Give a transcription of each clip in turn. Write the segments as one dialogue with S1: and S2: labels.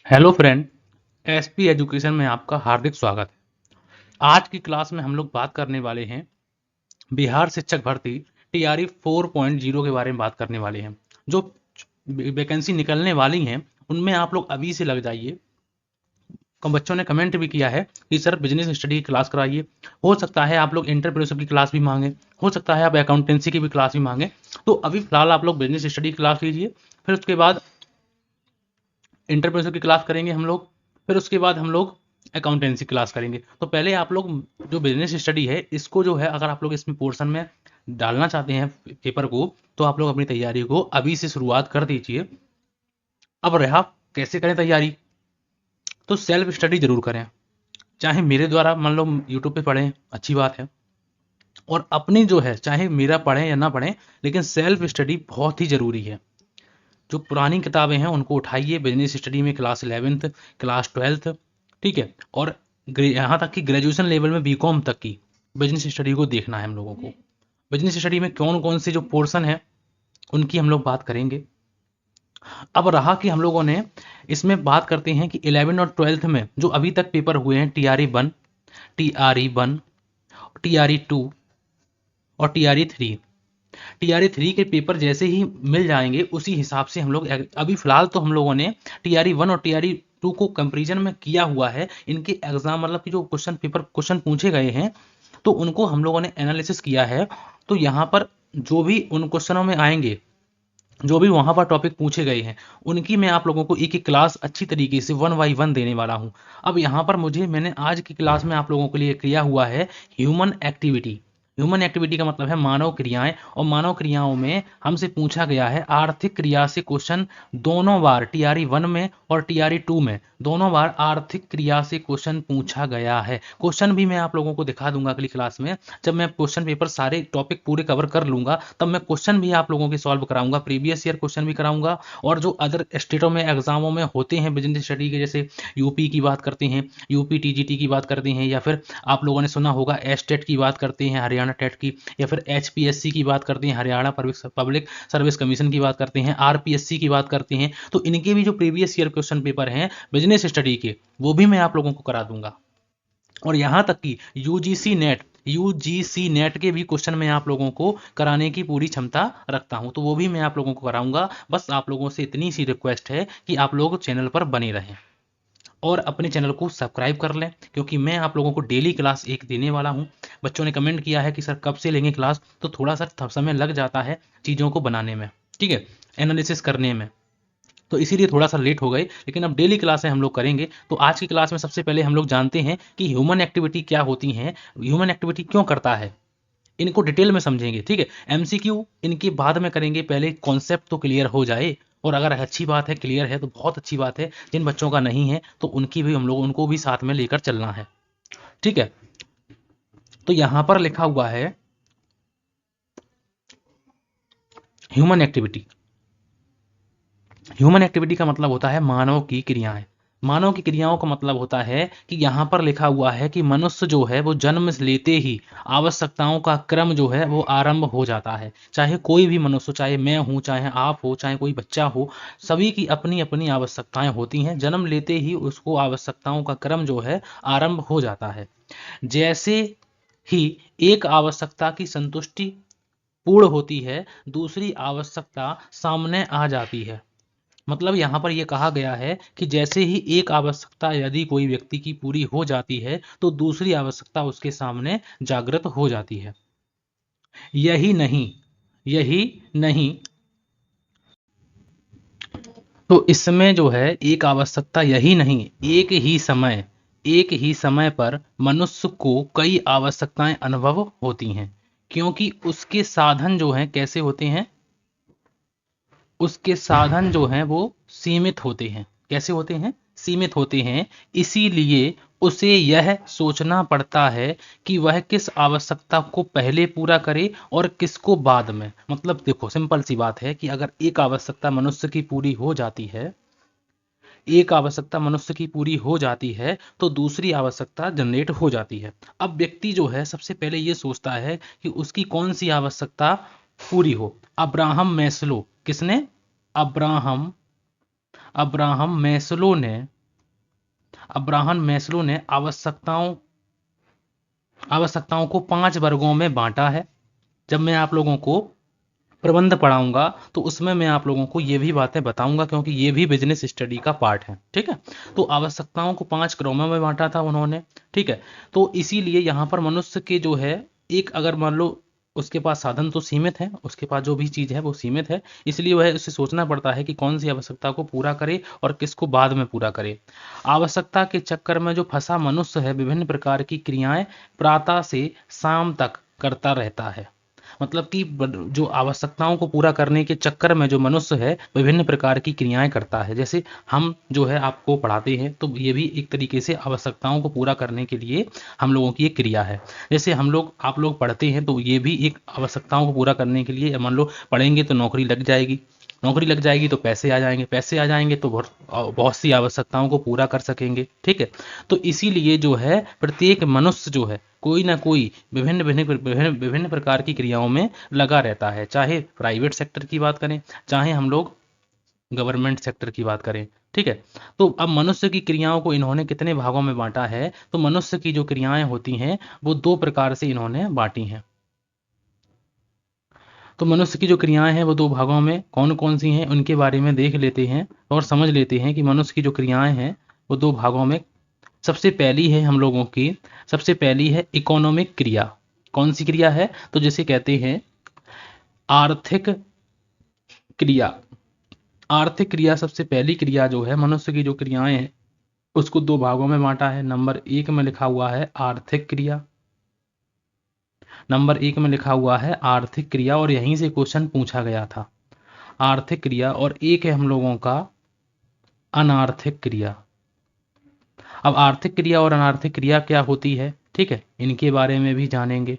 S1: Hello friend, SP education में आपका हार्दिक स्वागत है। आज की क्लास में हम लोग बात करने वाले हैं बिहार शिक्षक भर्ती टीआरई 4.0 के बारे में बात करने वाले हैं। जो वैकेंसी निकलने वाली हैं उनमें आप लोग अभी से लग जाइए। बच्चों ने कमेंट भी किया है कि सर बिजनेस स्टडी की क्लास कराइए। हो सकता है आप लोग एंटरप्रेन्योरशिप की क्लास भी मांगे, हो सकता है आप अकाउंटेंसी की भी क्लास भी मांगे। तो अभी फिलहाल आप लोग बिजनेस स्टडी की क्लास लीजिए, फिर उसके बाद इंटरप्रेन्योरशिप की क्लास करेंगे हम लोग, फिर उसके बाद हम लोग अकाउंटेंसी क्लास करेंगे। तो पहले आप लोग जो बिजनेस स्टडी है इसको जो है अगर आप लोग इसमें पोर्शन में डालना चाहते हैं पेपर को, तो आप लोग अपनी तैयारी को अभी से शुरुआत कर दीजिए। अब रहा कैसे करें तैयारी, तो सेल्फ स्टडी जरूर करें। चाहे मेरे द्वारा मान लो यूट्यूब पे पढ़ें, अच्छी बात है, और अपनी जो है चाहे मेरा पढ़ें या ना पढ़ें, लेकिन सेल्फ स्टडी बहुत ही ज़रूरी है। जो पुरानी किताबें हैं उनको उठाइए, बिजनेस स्टडी में क्लास 11th, क्लास 12th, ठीक है, और यहाँ तक कि ग्रेजुएशन लेवल में बीकॉम तक की बिजनेस स्टडी को देखना है हम लोगों को। बिजनेस स्टडी में कौन कौन से जो पोर्शन है उनकी हम लोग बात करेंगे। अब रहा कि हम लोगों ने इसमें बात करते हैं कि 11 और 12th में जो अभी तक पेपर हुए हैं TRE 1, TRE 1, TRE 2 और TRE 3। TRE 3 के पेपर जैसे ही मिल जाएंगे उसी हिसाब से हम लोग अभी फिलहाल तो हम लोगों ने TRE 1 और TRE 2 को कंपेरिजन में किया हुआ है। इनके एग्जाम मतलब कि जो क्वेश्चन पूछे गए हैं तो उनको हम लोगों ने एनालिसिस किया है। तो यहाँ पर जो भी उन क्वेश्चनों में आएंगे, जो भी वहाँ पर टॉपिक पूछे गए हैं, उनकी मैं आप लोगों को एक एक क्लास अच्छी तरीके से 1 बाई 1 देने वाला हूँ। अब यहाँ पर मैंने आज की क्लास में आप लोगों के लिए किया हुआ है ह्यूमन एक्टिविटी। ह्यूमन एक्टिविटी का मतलब है मानव क्रियाएं, और मानव क्रियाओं में हमसे पूछा गया है आर्थिक क्रिया से क्वेश्चन। दोनों बार TRE 1 में और TRE 2 में दोनों बार आर्थिक क्रिया से क्वेश्चन पूछा गया है। क्वेश्चन भी मैं आप लोगों को दिखा दूंगा अगली क्लास में। जब मैं क्वेश्चन पेपर सारे टॉपिक पूरे कवर कर लूंगा तब मैं क्वेश्चन भी आप लोगों के सॉल्व कराऊंगा, प्रीवियस ईयर क्वेश्चन भी कराऊंगा। और जो अदर स्टेटों में एग्जामों में होते हैं बिजनेस स्टडी के, जैसे यूपी की बात करते हैं, यूपी TGT की बात करते हैं, या फिर आप लोगों ने सुना होगा एस्टेट की बात करते हैं, हरियाणा टेट की, या फिर HPSC की बात करते हैं, हरियाणा पब्लिक सर्विस कमीशन की बात करते हैं, RPSC की बात करते हैं। तो इनके भी जो प्रीवियस ईयर क्वेश्चन पेपर हैं बिजनेस स्टडी के, वो भी मैं आप लोगों को करा दूंगा। और यहाँ तक कि यूजीसी नेट के भी क्वेश्चन मैं आप लोगों को कराने की पूरी क्षमता रखता हूँ, तो वो भी मैं आप लोगों को कराऊंगा। बस आप लोगों से इतनी सी रिक्वेस्ट है कि आप लोग चैनल पर बने रहें और अपने चैनल को सब्सक्राइब कर लें, क्योंकि मैं आप लोगों को डेली क्लास एक देने वाला हूँ। बच्चों ने कमेंट किया है कि सर कब से लेंगे क्लास, तो थोड़ा सा समय लग जाता है चीज़ों को बनाने में, ठीक है, एनालिसिस करने में, तो इसीलिए थोड़ा सा लेट हो गए, लेकिन अब डेली क्लासें हम लोग करेंगे। तो आज की क्लास में सबसे पहले हम लोग जानते हैं कि ह्यूमन एक्टिविटी क्या होती हैं, ह्यूमन एक्टिविटी क्यों करता है, इनको डिटेल में समझेंगे, ठीक है। MCQ इनके बाद में करेंगे, पहले कॉन्सेप्ट तो क्लियर हो जाए। और अगर अच्छी बात है, क्लियर है तो बहुत अच्छी बात है। जिन बच्चों का नहीं है तो उनकी भी हम लोग उनको भी साथ में लेकर चलना है, ठीक है। तो यहाँ पर लिखा हुआ है ह्यूमन एक्टिविटी। ह्यूमन एक्टिविटी का मतलब होता है मानव की क्रियाएं। मानव की क्रियाओं का मतलब होता है कि यहाँ पर लिखा हुआ है कि मनुष्य जो है वो जन्म से लेते ही आवश्यकताओं का क्रम जो है वो आरंभ हो जाता है। चाहे कोई भी मनुष्य, चाहे मैं हूँ, चाहे आप हो, चाहे कोई बच्चा हो, सभी की अपनी अपनी आवश्यकताएं होती हैं। जन्म लेते ही उसको आवश्यकताओं का क्रम जो है आरंभ हो जाता है। जैसे ही एक आवश्यकता की संतुष्टि पूर्ण होती है, दूसरी आवश्यकता सामने आ जाती है। मतलब यहाँ पर यह कहा गया है कि जैसे ही एक आवश्यकता यदि कोई व्यक्ति की पूरी हो जाती है तो दूसरी आवश्यकता उसके सामने जागृत हो जाती है। यही नहीं, यही नहीं, तो इसमें जो है एक आवश्यकता, यही नहीं, एक ही समय पर मनुष्य को कई आवश्यकताएं अनुभव होती हैं, क्योंकि उसके साधन जो हैं कैसे होते हैं, उसके साधन जो हैं वो सीमित होते हैं। कैसे होते हैं, सीमित होते हैं। इसीलिए उसे यह सोचना पड़ता है कि वह किस आवश्यकता को पहले पूरा करे और किसको बाद में। मतलब देखो, सिंपल सी बात है कि अगर एक आवश्यकता मनुष्य की पूरी हो जाती है, एक आवश्यकता मनुष्य की पूरी हो जाती है तो दूसरी आवश्यकता जनरेट हो जाती है। अब व्यक्ति जो है सबसे पहले ये सोचता है कि उसकी कौन सी आवश्यकता पूरी हो। अब्राहम मैस्लो, किसने, अब्राहम अब्राहम मैस्लो ने अब्राहम मैस्लो ने आवश्यकताओं को 5 वर्गों में बांटा है। जब मैं आप लोगों को प्रबंध पढ़ाऊंगा तो उसमें मैं आप लोगों को ये भी बातें बताऊंगा, क्योंकि ये भी बिजनेस स्टडी का पार्ट है। ठीक है, तो आवश्यकताओं को 5 क्रमों में बांटा था उन्होंने। ठीक है, तो इसीलिए यहाँ पर मनुष्य के जो है, एक अगर मान लो उसके पास साधन तो सीमित है, उसके पास जो भी चीज़ है वो सीमित है, इसलिए वह उसे सोचना पड़ता है कि कौन सी आवश्यकता को पूरा करे और किसको बाद में पूरा करे। आवश्यकता के चक्कर में जो फंसा मनुष्य है विभिन्न प्रकार की क्रियाएं प्रातः से शाम तक करता रहता है। मतलब कि जो आवश्यकताओं को पूरा करने के चक्कर में जो मनुष्य है विभिन्न प्रकार की क्रियाएं करता है। जैसे हम जो है आपको पढ़ाते हैं तो ये भी एक तरीके से आवश्यकताओं को पूरा करने के लिए हम लोगों की एक क्रिया है। जैसे हम लोग आप लोग पढ़ते हैं तो ये भी एक आवश्यकताओं को पूरा करने के लिए, मान लो पढ़ेंगे तो नौकरी लग जाएगी, नौकरी लग जाएगी तो पैसे आ जाएंगे, पैसे आ जाएंगे तो बहुत बहुत सी आवश्यकताओं को पूरा कर सकेंगे। ठीक है, तो इसीलिए जो है प्रत्येक मनुष्य जो है कोई ना कोई विभिन्न विभिन्न विभिन्न विभिन्न प्रकार की क्रियाओं में लगा रहता है, चाहे प्राइवेट सेक्टर की बात करें, चाहे हम लोग गवर्नमेंट सेक्टर की बात करें। ठीक है, तो अब मनुष्य की क्रियाओं को इन्होंने कितने भागों में बांटा है, तो मनुष्य की जो क्रियाएं होती हैं वो 2 प्रकार से इन्होंने बांटी हैं। तो मनुष्य की जो क्रियाएं हैं वो 2 भागों में कौन कौन सी हैं उनके बारे में देख लेते हैं और समझ लेते हैं कि मनुष्य की जो क्रियाएं हैं वो 2 भागों में। सबसे पहली है हम लोगों की, सबसे पहली है इकोनॉमिक क्रिया। कौन सी क्रिया है, तो जिसे कहते हैं आर्थिक क्रिया। आर्थिक क्रिया सबसे पहली क्रिया जो है मनुष्य की जो क्रियाएं हैं उसको 2 भागों में बांटा है। नंबर 1 में लिखा हुआ है आर्थिक क्रिया, नंबर 1 में लिखा हुआ है आर्थिक क्रिया, और यहीं से क्वेश्चन पूछा गया था, आर्थिक क्रिया। और एक है हम लोगों का अनार्थिक क्रिया। अब आर्थिक क्रिया और अनार्थिक क्रिया क्या होती है, ठीक है, इनके बारे में भी जानेंगे।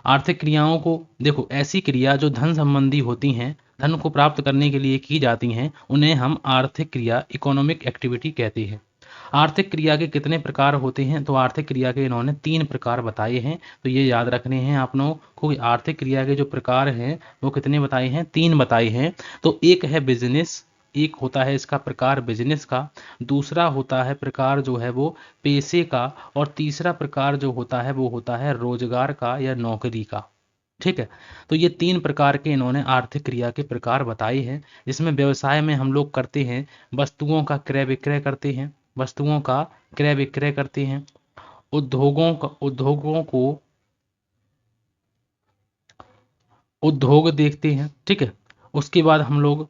S1: आर्थिक क्रियाओं को देखो, ऐसी क्रिया जो धन संबंधी होती हैं, धन को प्राप्त करने के लिए की जाती हैं, उन्हें हम आर्थिक क्रिया इकोनॉमिक एक्टिविटी कहते हैं। आर्थिक क्रिया के कितने प्रकार होते हैं, तो आर्थिक क्रिया के इन्होंने 3 प्रकार बताए हैं, तो ये याद रखने हैं आप लोगों को। आर्थिक क्रिया के जो प्रकार हैं वो कितने बताए हैं, 3 बताए हैं। तो एक है बिजनेस, एक होता है इसका प्रकार बिजनेस का, दूसरा होता है प्रकार जो है वो पेशे का, और तीसरा प्रकार जो होता है वो होता है रोजगार का या नौकरी का। ठीक है, तो ये 3 प्रकार के इन्होंने आर्थिक क्रिया के प्रकार बताए हैं, जिसमें व्यवसाय में हम लोग करते हैं, वस्तुओं का क्रय विक्रय करते हैं, वस्तुओं का क्रय विक्रय करते हैं। उद्योगों को उद्योग देखते हैं। ठीक है, उसके बाद हम लोग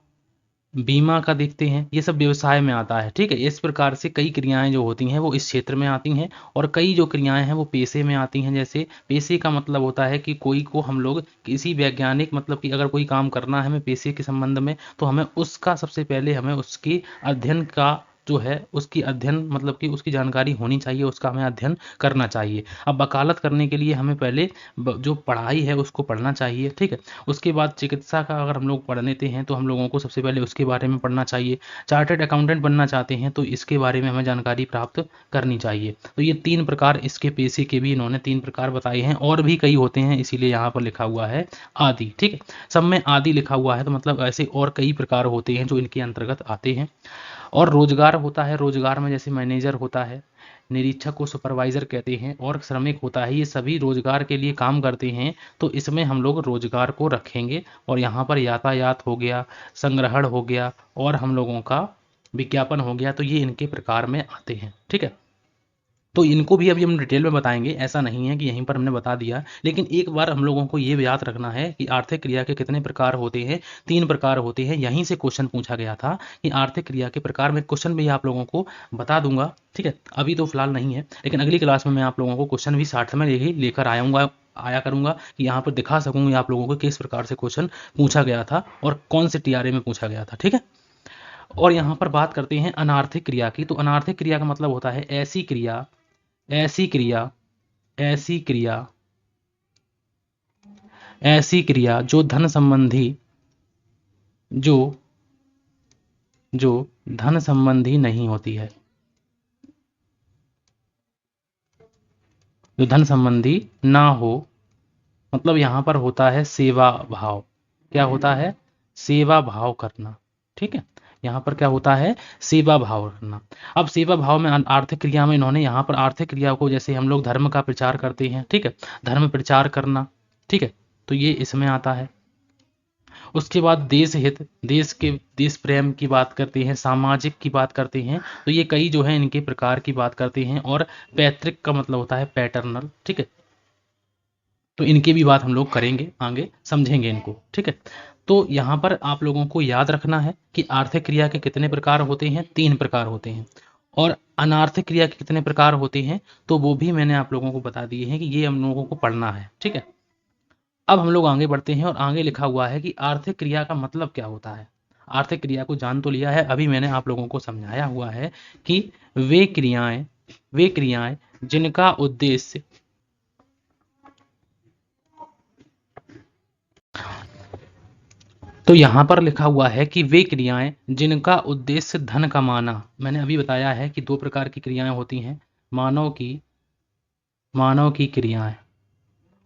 S1: बीमा का देखते हैं, ये सब व्यवसाय में आता है। ठीक है, इस प्रकार से कई क्रियाएं जो होती हैं वो इस क्षेत्र में आती हैं, और कई जो क्रियाएं हैं वो पेशे में आती हैं। जैसे पेशे का मतलब होता है कि कोई को हम लोग किसी वैज्ञानिक, मतलब कि अगर कोई काम करना है हमें पेशे के संबंध में, तो हमें उसका सबसे पहले हमें उसकी अध्ययन का जो है उसकी अध्ययन, मतलब कि उसकी जानकारी होनी चाहिए, उसका हमें अध्ययन करना चाहिए। अब वकालत करने के लिए हमें पहले जो पढ़ाई है उसको पढ़ना चाहिए। ठीक है, उसके बाद चिकित्सा का अगर हम लोग पढ़ लेते हैं तो हम लोगों को सबसे पहले उसके बारे में पढ़ना चाहिए। चार्टर्ड अकाउंटेंट बनना चाहते हैं तो इसके बारे में हमें जानकारी प्राप्त करनी चाहिए। तो ये 3 प्रकार इसके पेशे के भी इन्होंने 3 प्रकार बताए हैं, और भी कई होते हैं, इसीलिए यहाँ पर लिखा हुआ है आदि। ठीक है, सब में आदि लिखा हुआ है, तो मतलब ऐसे और कई प्रकार होते हैं जो इनके अंतर्गत आते हैं। और रोजगार होता है, रोजगार में जैसे मैनेजर होता है, निरीक्षक को सुपरवाइजर कहते हैं, और श्रमिक होता है, ये सभी रोजगार के लिए काम करते हैं। तो इसमें हम लोग रोजगार को रखेंगे, और यहाँ पर यातायात हो गया, संग्रहण हो गया, और हम लोगों का विज्ञापन हो गया, तो ये इनके प्रकार में आते हैं। ठीक है, तो इनको भी अभी हम डिटेल में बताएंगे, ऐसा नहीं है कि यहीं पर हमने बता दिया, लेकिन एक बार हम लोगों को ये याद रखना है कि आर्थिक क्रिया के कितने प्रकार होते हैं, 3 प्रकार होते हैं। यहीं से क्वेश्चन पूछा गया था कि आर्थिक क्रिया के प्रकार में, क्वेश्चन भी आप लोगों को बता दूंगा। ठीक है, अभी तो फिलहाल नहीं है, लेकिन अगली क्लास में मैं आप लोगों को क्वेश्चन भी साथ में ही लेकर आया करूंगा, कि यहाँ पर दिखा सकूंगा आप लोगों को किस प्रकार से क्वेश्चन पूछा गया था और कौन से टीआरए में पूछा गया था। ठीक है, और यहाँ पर बात करते हैं अनार्थिक क्रिया की। तो अनार्थिक क्रिया का मतलब होता है ऐसी क्रिया, ऐसी क्रिया, ऐसी क्रिया, ऐसी क्रिया जो धन संबंधी, जो जो धन संबंधी नहीं होती है, जो धन संबंधी ना हो। मतलब यहां पर होता है सेवा भाव। क्या होता है, सेवा भाव करना। ठीक है, यहाँ पर क्या होता है, सेवा भाव रखना। अब सेवा भाव में आर्थिक क्रिया में इन्होंने यहाँ पर आर्थिक क्रिया को, जैसे हम लोग धर्म का प्रचार करते हैं, ठीक है, धर्म प्रचार करना, ठीक है, तो ये इसमें आता है। उसके बाद देश हित, देश प्रेम की बात करते हैं, सामाजिक की बात करते हैं, तो ये कई जो है इनके प्रकार की बात करते हैं। और पैतृक का मतलब होता है पैटर्नल, ठीक है, तो इनकी भी बात हम लोग करेंगे, आगे समझेंगे इनको, ठीक है। तो यहाँ पर आप लोगों को याद रखना है कि आर्थिक क्रिया के कितने प्रकार होते हैं, 3 प्रकार होते हैं। और अनार्थिक क्रिया के कितने प्रकार होते हैं, तो वो भी मैंने आप लोगों को बता दिए हैं कि ये हम लोगों को पढ़ना है, ठीक है। अब हम लोग आगे बढ़ते हैं और आगे लिखा हुआ है कि आर्थिक क्रिया का मतलब क्या होता है। आर्थिक क्रिया को जान तो लिया है, अभी मैंने आप लोगों को समझाया हुआ है कि वे क्रियाएं जिनका उद्देश्य तो यहाँ पर लिखा हुआ है कि वे क्रियाएं जिनका उद्देश्य धन कमाना। मैंने अभी बताया है कि 2 प्रकार की क्रियाएं होती हैं, मानव की क्रियाएं,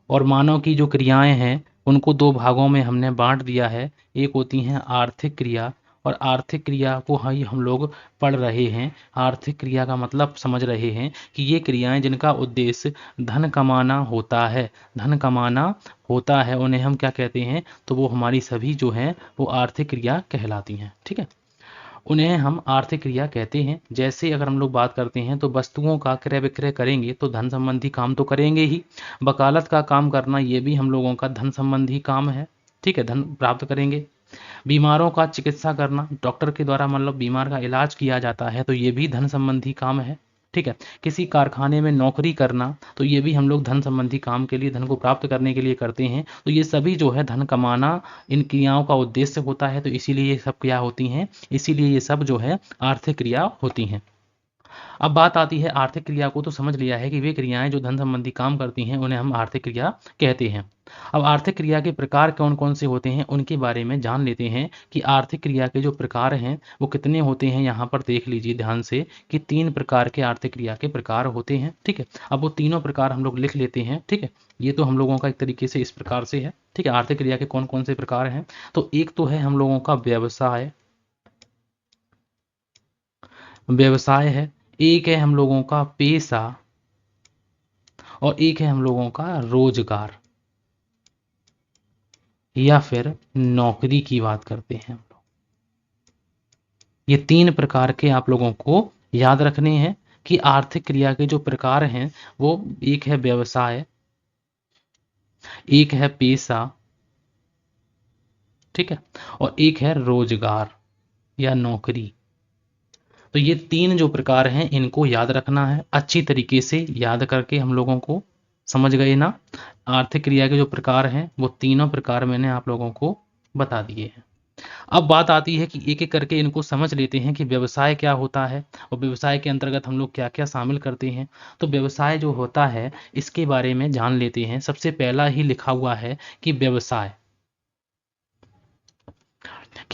S1: और मानव की जो क्रियाएं हैं उनको 2 भागों में हमने बांट दिया है। एक होती हैं आर्थिक क्रिया, और आर्थिक क्रिया को हम लोग पढ़ रहे हैं। आर्थिक क्रिया का मतलब समझ रहे हैं कि ये क्रियाएं जिनका उद्देश्य धन कमाना होता है, धन कमाना होता है, उन्हें हम क्या कहते हैं, तो वो हमारी सभी जो हैं वो आर्थिक क्रिया कहलाती हैं, ठीक है। उन्हें हम आर्थिक क्रिया कहते हैं। जैसे अगर हम लोग बात करते हैं तो वस्तुओं का क्रय विक्रय करेंगे तो धन संबंधी काम तो करेंगे ही। वकालत का काम करना ये भी हम लोगों का धन संबंधी काम है, ठीक है, धन प्राप्त करेंगे। बीमारों का चिकित्सा करना, डॉक्टर के द्वारा मतलब बीमार का इलाज किया जाता है, तो ये भी धन संबंधी काम है, ठीक है। किसी कारखाने में नौकरी करना, तो ये भी हम लोग धन संबंधी काम के लिए, धन को प्राप्त करने के लिए करते हैं। तो ये सभी जो है धन कमाना इन क्रियाओं का उद्देश्य होता है, तो इसीलिए ये सब क्रिया होती हैं, इसीलिए ये सब जो है आर्थिक क्रिया होती हैं। अब बात आती है आर्थिक क्रिया को, तो समझ लिया है कि वे क्रियाएं जो धन संबंधी काम करती हैं उन्हें हम आर्थिक क्रिया कहते हैं। अब आर्थिक क्रिया के प्रकार कौन कौन से होते हैं उनके बारे में जान लेते हैं कि आर्थिक क्रिया के जो प्रकार हैं वो कितने होते हैं। यहाँ पर देख लीजिए ध्यान से कि 3 प्रकार के आर्थिक क्रिया के प्रकार होते हैं, ठीक है। अब वो तीनों प्रकार हम लोग लिख लेते हैं, ठीक है। ये तो हम लोगों का एक तरीके से इस प्रकार से है, ठीक है। आर्थिक क्रिया के कौन कौन से प्रकार हैं, तो एक तो है हम लोगों का व्यवसाय, व्यवसाय है। एक है हम लोगों का पेशा, और एक है हम लोगों का रोजगार या फिर नौकरी की बात करते हैं हम लोग। ये 3 प्रकार के आप लोगों को याद रखने हैं कि आर्थिक क्रिया के जो प्रकार हैं वो एक है व्यवसाय, एक है पेशा, ठीक है, और एक है रोजगार या नौकरी। तो ये 3 जो प्रकार हैं इनको याद रखना है, अच्छी तरीके से याद करके हम लोगों को, समझ गए ना। आर्थिक क्रिया के जो प्रकार हैं वो तीनों प्रकार मैंने आप लोगों को बता दिए हैं। अब बात आती है कि एक एक करके इनको समझ लेते हैं कि व्यवसाय क्या होता है और व्यवसाय के अंतर्गत हम लोग क्या क्या शामिल करते हैं। तो व्यवसाय जो होता है इसके बारे में जान लेते हैं। सबसे पहला ही लिखा हुआ है कि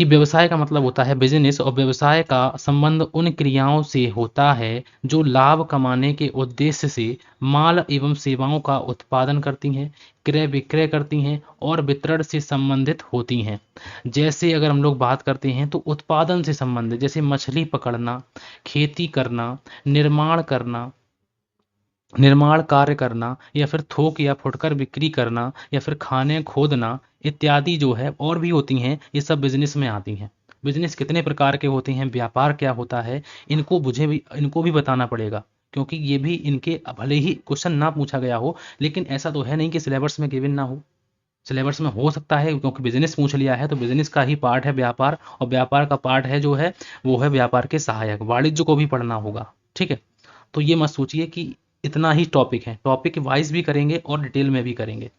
S1: व्यवसाय का मतलब होता है बिजनेस, और व्यवसाय का संबंध उन क्रियाओं से होता है जो लाभ कमाने के उद्देश्य से माल एवं सेवाओं का उत्पादन करती हैं, क्रय विक्रय करती हैं और वितरण से संबंधित होती हैं। जैसे अगर हम लोग बात करते हैं तो उत्पादन से संबंधित, जैसे मछली पकड़ना, खेती करना, निर्माण करना, निर्माण कार्य करना, या फिर थोक या फुटकर बिक्री करना, या फिर खाने खोदना इत्यादि जो है और भी होती हैं, ये सब बिजनेस में आती हैं। बिजनेस कितने प्रकार के होते हैं, व्यापार क्या होता है, इनको भी बताना पड़ेगा, क्योंकि ये भी इनके भले ही क्वेश्चन ना पूछा गया हो, लेकिन ऐसा तो है नहीं कि सिलेबस में गिवन ना हो। सिलेबस में हो सकता है, क्योंकि बिजनेस पूछ लिया है तो बिजनेस का ही पार्ट है व्यापार, और व्यापार का पार्ट है जो है वो है व्यापार के सहायक, वाणिज्य को भी पढ़ना होगा, ठीक है। तो ये मत सोचिए कि इतना ही टॉपिक है, टॉपिक वाइज भी करेंगे और डिटेल में भी करेंगे।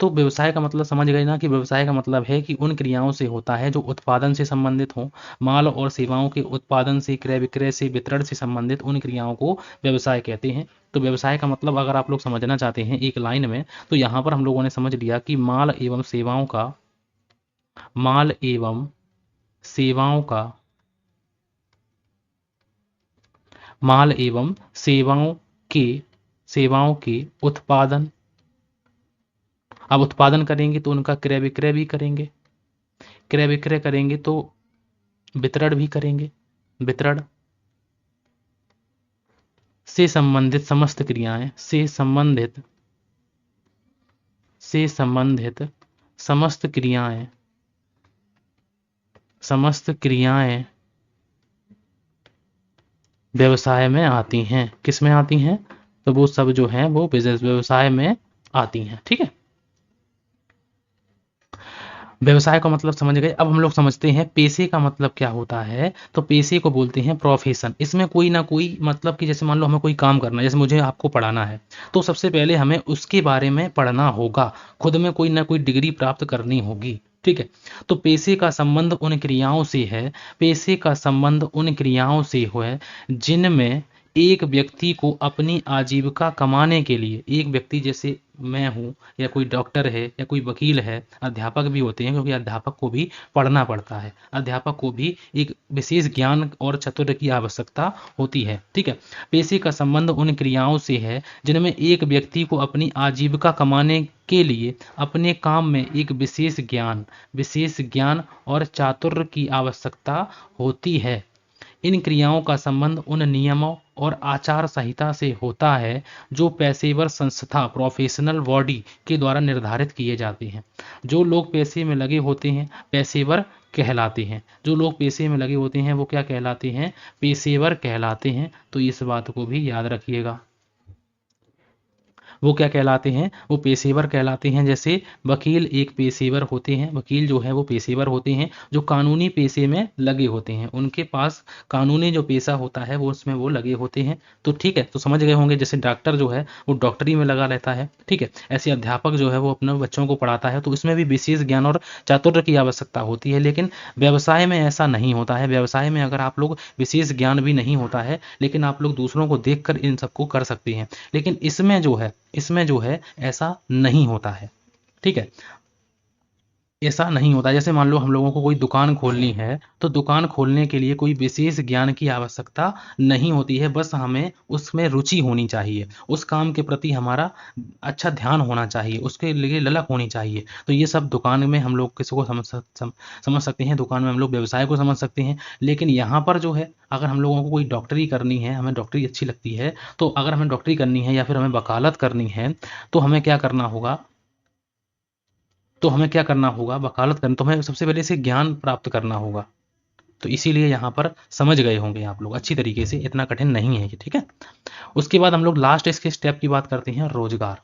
S1: तो व्यवसाय का मतलब समझ गए ना, कि व्यवसाय का मतलब है कि उन क्रियाओं से होता है जो उत्पादन से संबंधित हो, माल और सेवाओं के उत्पादन से, क्रय विक्रय से, वितरण से संबंधित उन क्रियाओं को व्यवसाय कहते हैं। तो व्यवसाय का मतलब अगर आप लोग समझना चाहते हैं एक लाइन में, तो यहाँ पर हम लोगों ने समझ लिया कि माल एवं सेवाओं का माल एवं के सेवाओं के उत्पादन। अब उत्पादन करेंगे तो उनका क्रय विक्रय भी करेंगे, क्रय विक्रय करेंगे तो वितरण भी करेंगे। वितरण से संबंधित समस्त क्रियाएं, से संबंधित समस्त क्रियाएं, समस्त क्रियाएं व्यवसाय में आती हैं। किस में आती हैं? तो वो सब जो है वो बिजनेस व्यवसाय में आती हैं। ठीक है, व्यवसाय का मतलब समझ गए। अब हम लोग समझते हैं पेशे का मतलब क्या होता है। तो पेशे को बोलते हैं प्रोफेशन। इसमें कोई ना कोई मतलब कि जैसे मान लो हमें कोई काम करना है, जैसे मुझे आपको पढ़ाना है, तो सबसे पहले हमें उसके बारे में पढ़ना होगा, खुद में कोई ना कोई डिग्री प्राप्त करनी होगी। ठीक है, तो पेशे का संबंध उन क्रियाओं से है, पेशे का संबंध उन क्रियाओं से है जिनमें एक व्यक्ति को अपनी आजीविका कमाने के लिए, एक व्यक्ति जैसे मैं हूँ, या कोई डॉक्टर है, या कोई वकील है, अध्यापक भी होते हैं, क्योंकि अध्यापक को भी पढ़ना पड़ता है, अध्यापक को भी एक विशेष ज्ञान और चातुर्य की आवश्यकता होती है। ठीक है, पेशे का संबंध उन क्रियाओं से है जिनमें एक व्यक्ति को अपनी आजीविका कमाने के लिए अपने काम में एक विशेष ज्ञान और चातुर्य की आवश्यकता होती है। इन क्रियाओं का संबंध उन नियमों और आचार संहिता से होता है जो पेशेवर संस्था प्रोफेशनल बॉडी के द्वारा निर्धारित किए जाते हैं। जो लोग पेशे में लगे होते हैं पेशेवर कहलाते हैं। जो लोग पेशे में लगे होते हैं वो क्या कहलाते हैं? पेशेवर कहलाते हैं। तो इस बात को भी याद रखिएगा। वो क्या कहलाते हैं? वो पेशेवर कहलाते हैं। जैसे वकील एक पेशेवर होते हैं, वकील जो है वो पेशेवर होते हैं जो कानूनी पेशे में लगे होते हैं, उनके पास कानूनी जो पेशा होता है वो उसमें वो लगे होते हैं। तो ठीक है, तो समझ गए होंगे। जैसे डॉक्टर जो है वो डॉक्टरी में लगा रहता है। ठीक है, ऐसे अध्यापक जो है वो अपने बच्चों को पढ़ाता है, तो इसमें भी विशेष ज्ञान और चातुर्य की आवश्यकता होती है। लेकिन व्यवसाय में ऐसा नहीं होता है। व्यवसाय में अगर आप लोग विशेष ज्ञान भी नहीं होता है, लेकिन आप लोग दूसरों को देखकर इन सबको कर सकते हैं। लेकिन इसमें जो है ऐसा नहीं होता है। ठीक है, ऐसा नहीं होता। जैसे मान लो हम लोगों को कोई दुकान खोलनी है, तो दुकान खोलने के लिए कोई विशेष ज्ञान की आवश्यकता नहीं होती है, बस हमें उसमें रुचि होनी चाहिए, उस काम के प्रति हमारा अच्छा ध्यान होना चाहिए, उसके लिए ललक होनी चाहिए। तो ये सब दुकान में हम लोग किसी को समझ सकते हैं, दुकान में हम लोग व्यवसाय को समझ सकते हैं। लेकिन यहाँ पर जो है, अगर हम लोगों को कोई डॉक्टरी करनी है, हमें डॉक्टरी अच्छी लगती है, तो अगर हमें डॉक्टरी करनी है या फिर हमें वकालत करनी है, तो हमें क्या करना होगा? वकालत करनी तो हमें सबसे पहले से ज्ञान प्राप्त करना होगा। तो इसीलिए यहाँ पर समझ गए होंगे आप लोग अच्छी तरीके से, इतना कठिन नहीं है ये। ठीक है, उसके बाद हम लोग लास्ट इसके स्टेप की बात करते हैं, रोजगार।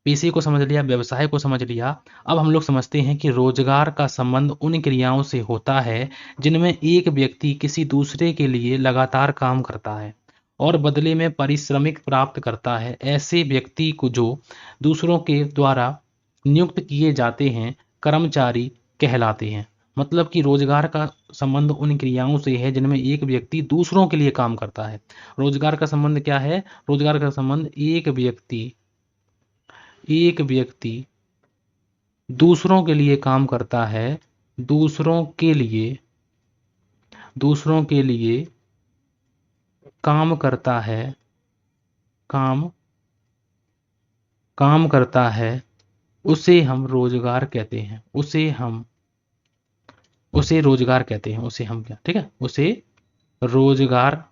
S1: पेशे को समझ लिया, व्यवसाय को समझ लिया। अब हम लोग समझते हैं कि रोजगार का संबंध उन क्रियाओं से होता है जिनमें एक व्यक्ति किसी दूसरे के लिए लगातार काम करता है और बदले में पारिश्रमिक प्राप्त करता है। ऐसे व्यक्ति को जो दूसरों के द्वारा नियुक्त किए जाते हैं कर्मचारी कहलाते हैं। मतलब कि रोजगार का संबंध उन क्रियाओं से है जिनमें एक व्यक्ति दूसरों के लिए काम करता है। रोजगार का संबंध क्या है? रोजगार का संबंध एक व्यक्ति दूसरों के लिए काम करता है, दूसरों के लिए काम करता है, काम काम करता है, उसे हम रोजगार कहते हैं। उसे रोजगार कहते हैं। उसे हम क्या, ठीक है, उसे रोजगार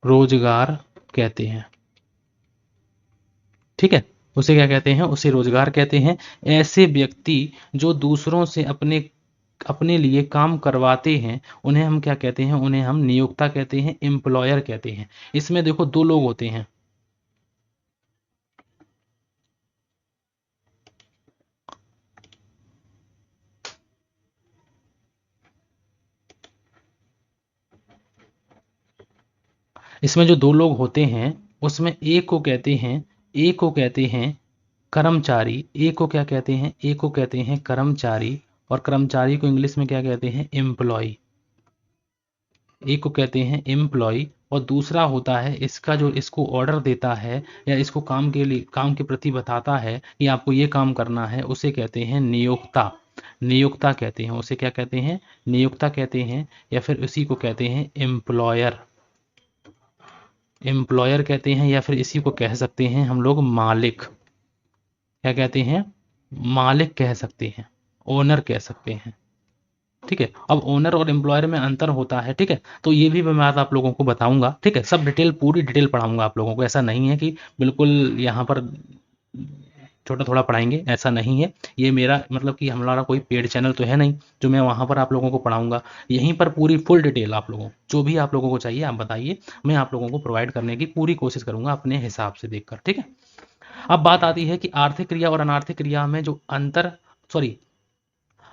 S1: रोजगार कहते हैं। ठीक है, उसे क्या कहते हैं? उसे रोजगार कहते हैं। ऐसे व्यक्ति जो दूसरों से अपने अपने लिए काम करवाते हैं उन्हें हम क्या कहते हैं? उन्हें हम नियोक्ता कहते हैं, एम्प्लॉयर कहते हैं। इसमें देखो दो लोग होते हैं। इसमें जो दो लोग होते हैं उसमें एक को कहते हैं कर्मचारी। एक को क्या कहते हैं? एक को कहते हैं कर्मचारी, और कर्मचारी को इंग्लिश में क्या कहते हैं? एम्प्लॉय। एक को कहते हैं एम्प्लॉय, और दूसरा होता है इसका जो इसको ऑर्डर देता है या इसको काम के प्रति बताता है कि आपको ये काम करना है, उसे कहते हैं नियोक्ता। नियोक्ता कहते हैं उसे। क्या कहते हैं? नियोक्ता कहते हैं, या फिर उसी को कहते हैं एम्प्लॉयर। एम्प्लॉयर कहते हैं, या फिर इसी को कह सकते हैं हम लोग मालिक। क्या कहते हैं? मालिक कह सकते हैं, ओनर कह सकते हैं। ठीक है। अब ओनर और एम्प्लॉयर में अंतर होता है, ठीक है, तो ये भी मैं आज आप लोगों को बताऊंगा, ठीक है, सब डिटेल पूरी डिटेल पढ़ाऊंगा आप लोगों को, ऐसा नहीं है कि बिल्कुल यहाँ पर छोटा थोड़ा पढ़ाएंगे, ऐसा नहीं है। ये मेरा मतलब कि हमारा कोई पेड चैनल तो है नहीं जो मैं वहाँ पर आप लोगों को पढ़ाऊंगा। यहीं पर पूरी फुल डिटेल आप लोगों जो भी आप लोगों को चाहिए आप बताइए, मैं आप लोगों को प्रोवाइड करने की पूरी कोशिश करूंगा अपने हिसाब से देखकर, ठीक है। अब बात आती है कि आर्थिक क्रिया और अनार्थिक क्रिया में जो अंतर, सॉरी,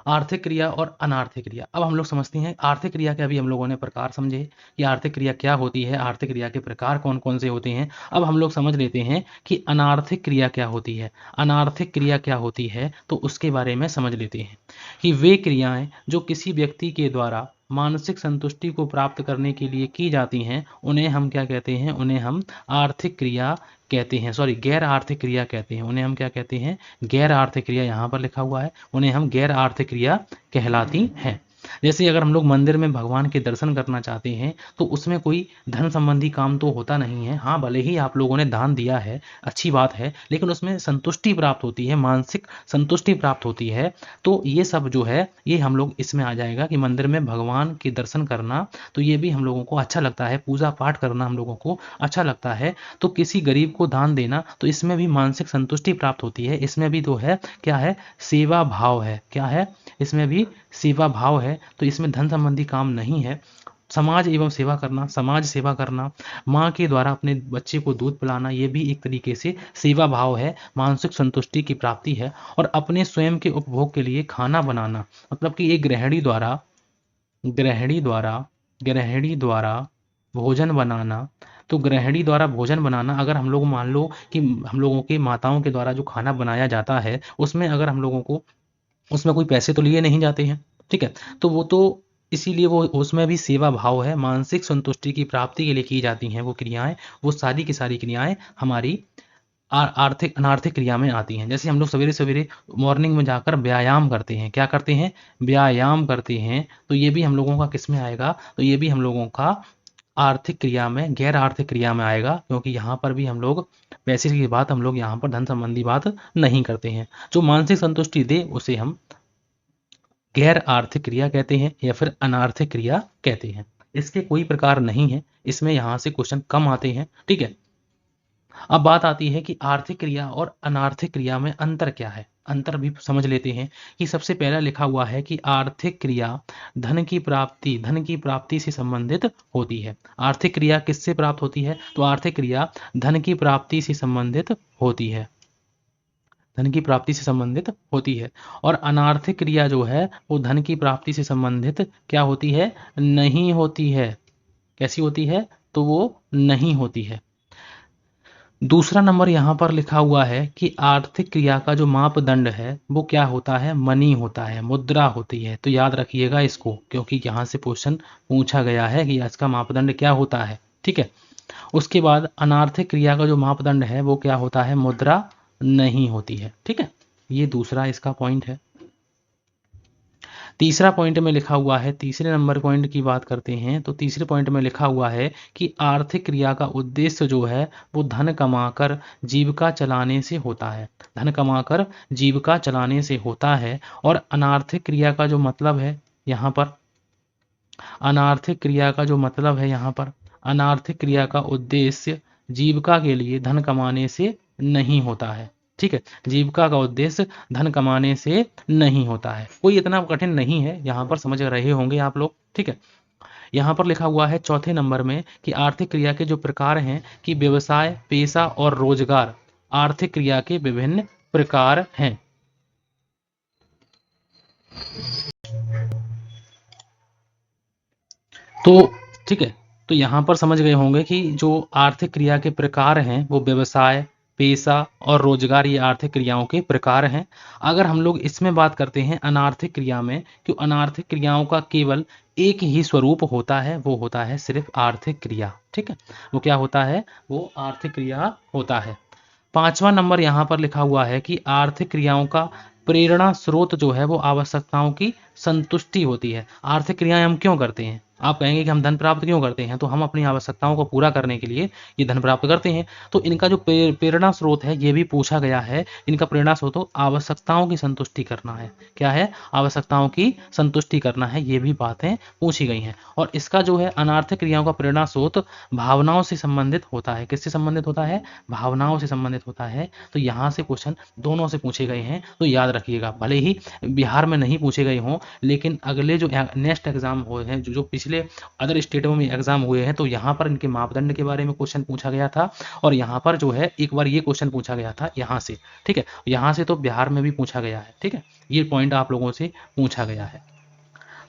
S1: आर्थिक क्रिया और अनार्थिक क्रिया। अब हम लोग समझते हैं आर्थिक क्रिया के अभी हम लोगों ने प्रकार समझे कि आर्थिक क्रिया क्या होती है, आर्थिक क्रिया के प्रकार कौन कौन से होते हैं। अब हम लोग समझ लेते हैं कि अनार्थिक क्रिया क्या होती है। अनार्थिक क्रिया क्या होती है तो उसके बारे में समझ लेते हैं कि वे क्रियाएं जो किसी व्यक्ति के द्वारा मानसिक संतुष्टि को प्राप्त करने के लिए की जाती हैं उन्हें हम क्या कहते हैं, उन्हें हम आर्थिक क्रिया कहते हैं, सॉरी गैर आर्थिक क्रिया कहते हैं। उन्हें हम क्या कहते हैं, गैर आर्थिक क्रिया, यहाँ पर लिखा हुआ है, उन्हें हम गैर आर्थिक क्रिया कहलाती हैं। जैसे अगर हम लोग मंदिर में भगवान के दर्शन करना चाहते हैं तो उसमें कोई धन संबंधी काम तो होता नहीं है। हाँ, भले ही आप लोगों ने दान दिया है, अच्छी बात है, लेकिन उसमें संतुष्टि प्राप्त होती है, मानसिक संतुष्टि प्राप्त होती है। तो ये सब जो है ये हम लोग इसमें आ जाएगा कि मंदिर में भगवान के दर्शन करना, तो ये भी हम लोगों को अच्छा लगता है, पूजा पाठ करना हम लोगों को अच्छा लगता है। तो किसी गरीब को दान देना, तो इसमें भी मानसिक संतुष्टि प्राप्त होती है। इसमें भी तो है क्या है, सेवा भाव है। क्या है, इसमें भी सेवा भाव है। तो इसमें धन संबंधी काम नहीं है। समाज एवं सेवा करना, समाज सेवा करना, माँ के द्वारा अपने बच्चे को दूध पिलाना, ये भी एक तरीके से सेवा भाव है, मानसिक संतुष्टि की प्राप्ति है। और अपने स्वयं के उपभोग के लिए खाना बनाना, मतलब कि एक गृहिणी द्वारा गृहिणी द्वारा भोजन बनाना। तो गृहिणी द्वारा भोजन बनाना, अगर हम लोग मान लो कि हम लोगों की माताओं के द्वारा जो खाना बनाया जाता है उसमें अगर हम लोगों को उसमें कोई पैसे तो लिए नहीं जाते हैं, ठीक है, तो वो तो इसीलिए वो उसमें भी सेवा भाव है, मानसिक संतुष्टि की प्राप्ति के लिए की जाती हैं वो क्रियाएं। वो सारी की सारी क्रियाएं हमारी आर्थिक अनार्थिक क्रिया में आती हैं। जैसे हम लोग सवेरे सवेरे मॉर्निंग में जाकर व्यायाम करते हैं, क्या करते हैं, व्यायाम करते हैं, तो ये भी हम लोगों का किस में आएगा, तो ये भी हम लोगों का आर्थिक क्रिया में, गैर आर्थिक क्रिया में आएगा, क्योंकि यहाँ पर भी हम लोग पैसे की बात, हम लोग यहाँ पर धन संबंधी बात नहीं करते हैं। जो मानसिक संतुष्टि दे उसे हम गैर आर्थिक क्रिया कहते हैं या फिर अनार्थिक क्रिया कहते हैं। इसके कोई प्रकार नहीं है, इसमें यहाँ से क्वेश्चन कम आते हैं, ठीक है। अब बात आती है कि आर्थिक क्रिया और अनार्थिक क्रिया में अंतर क्या है। अंतर भी समझ लेते हैं कि सबसे पहला लिखा हुआ है कि आर्थिक क्रिया धन की प्राप्ति से संबंधित होती है। आर्थिक क्रिया किससे प्राप्त होती है, तो आर्थिक क्रिया धन की प्राप्ति से संबंधित होती है, धन की प्राप्ति से संबंधित होती है। और अनार्थिक क्रिया जो है वो धन की प्राप्ति से संबंधित क्या होती है, नहीं होती है। कैसी होती है, तो वो नहीं होती है। दूसरा नंबर यहाँ पर लिखा हुआ है कि आर्थिक क्रिया का जो मापदंड है वो क्या होता है, मनी होता है, मुद्रा होती है। तो याद रखिएगा इसको, क्योंकि यहाँ से क्वेश्चन पूछा गया है कि इसका मापदंड क्या होता है, ठीक है। उसके बाद अनार्थिक क्रिया का जो मापदंड है वो क्या होता है, मुद्रा नहीं होती है, ठीक है। ये दूसरा इसका पॉइंट है। तीसरा पॉइंट में लिखा हुआ है, तीसरे नंबर पॉइंट की बात करते हैं, तो तीसरे पॉइंट में लिखा हुआ है कि आर्थिक क्रिया का उद्देश्य जो है वो धन कमाकर जीविका चलाने से होता है, धन कमाकर जीविका चलाने से होता है। और अनार्थिक क्रिया का जो मतलब है यहाँ पर, अनार्थिक क्रिया का जो मतलब है यहाँ पर, अनार्थिक क्रिया का उद्देश्य जीविका के लिए धन कमाने से नहीं होता है, ठीक है। जीविका का उद्देश्य धन कमाने से नहीं होता है। कोई इतना कठिन नहीं है, यहाँ पर समझ रहे होंगे आप लोग, ठीक है। यहाँ पर लिखा हुआ है चौथे नंबर में कि आर्थिक क्रिया के जो प्रकार हैं कि व्यवसाय, पेशा और रोजगार आर्थिक क्रिया के विभिन्न प्रकार हैं। तो ठीक है, तो यहाँ पर समझ गए होंगे कि जो आर्थिक क्रिया के प्रकार हैं वो व्यवसाय, पेशा और रोजगार, ये आर्थिक क्रियाओं के प्रकार हैं। अगर हम लोग इसमें बात करते हैं अनार्थिक क्रिया में, कि अनार्थिक क्रियाओं का केवल एक ही स्वरूप होता है, वो होता है सिर्फ आर्थिक क्रिया, ठीक है। वो क्या होता है, वो आर्थिक क्रिया होता है। पांचवा नंबर यहाँ पर लिखा हुआ है कि आर्थिक क्रियाओं का प्रेरणा स्रोत जो है वो आवश्यकताओं की संतुष्टि होती है। आर्थिक क्रियाएं हम क्यों करते हैं, आप कहेंगे कि हम धन प्राप्त क्यों करते हैं, तो हम अपनी आवश्यकताओं को पूरा करने के लिए ये धन प्राप्त करते हैं। तो इनका जो प्रेरणा स्रोत है ये भी पूछा गया है। इनका प्रेरणा स्रोत तो आवश्यकताओं की संतुष्टि करना है। क्या है? आवश्यकताओं की संतुष्टि करना है, ये भी बातें पूछी गई हैं। और इसका जो है अनार्थक क्रियाओं का प्रेरणा स्रोत भावनाओं से संबंधित होता है। किससे संबंधित होता है? भावनाओं से संबंधित होता है। तो यहाँ से क्वेश्चन दोनों से पूछे गए हैं, तो याद रखिएगा। भले ही बिहार में नहीं पूछे गए हों, लेकिन अगले जो नेक्स्ट एग्जाम हुए हैं, जो पिछले अदर स्टेटों में एग्जाम हुए हैं, तो यहाँ पर इनके मापदंड के बारे में क्वेश्चन पूछा गया था। और यहाँ पर जो है एक बार ये क्वेश्चन पूछा गया था यहाँ से, ठीक है। यहाँ से तो बिहार में भी पूछा गया है, ठीक है। ये पॉइंट आप लोगों से पूछा गया है।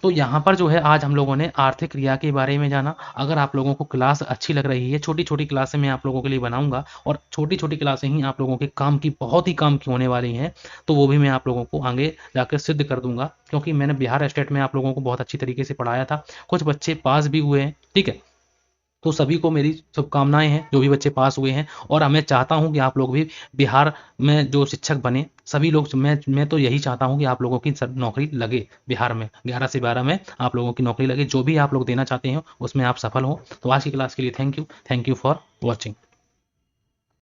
S1: तो यहाँ पर जो है आज हम लोगों ने आर्थिक क्रिया के बारे में जाना। अगर आप लोगों को क्लास अच्छी लग रही है, छोटी छोटी क्लासें मैं आप लोगों के लिए बनाऊंगा, और छोटी छोटी क्लासें ही आप लोगों के काम की, बहुत ही काम की होने वाली हैं, तो वो भी मैं आप लोगों को आगे जाकर सिद्ध कर दूंगा। क्योंकि मैंने बिहार स्टेट में आप लोगों को बहुत अच्छी तरीके से पढ़ाया था, कुछ बच्चे पास भी हुए हैं, ठीक है। तो सभी को मेरी शुभकामनाएं हैं, जो भी बच्चे पास हुए हैं। और मैं चाहता हूं कि आप लोग भी बिहार में जो शिक्षक बने, सभी लोग, मैं तो यही चाहता हूं कि आप लोगों की नौकरी लगे बिहार में, 11 से 12 में आप लोगों की नौकरी लगे। जो भी आप लोग देना चाहते हो उसमें आप सफल हो। तो आज की क्लास के लिए थैंक यू फॉर वॉचिंग।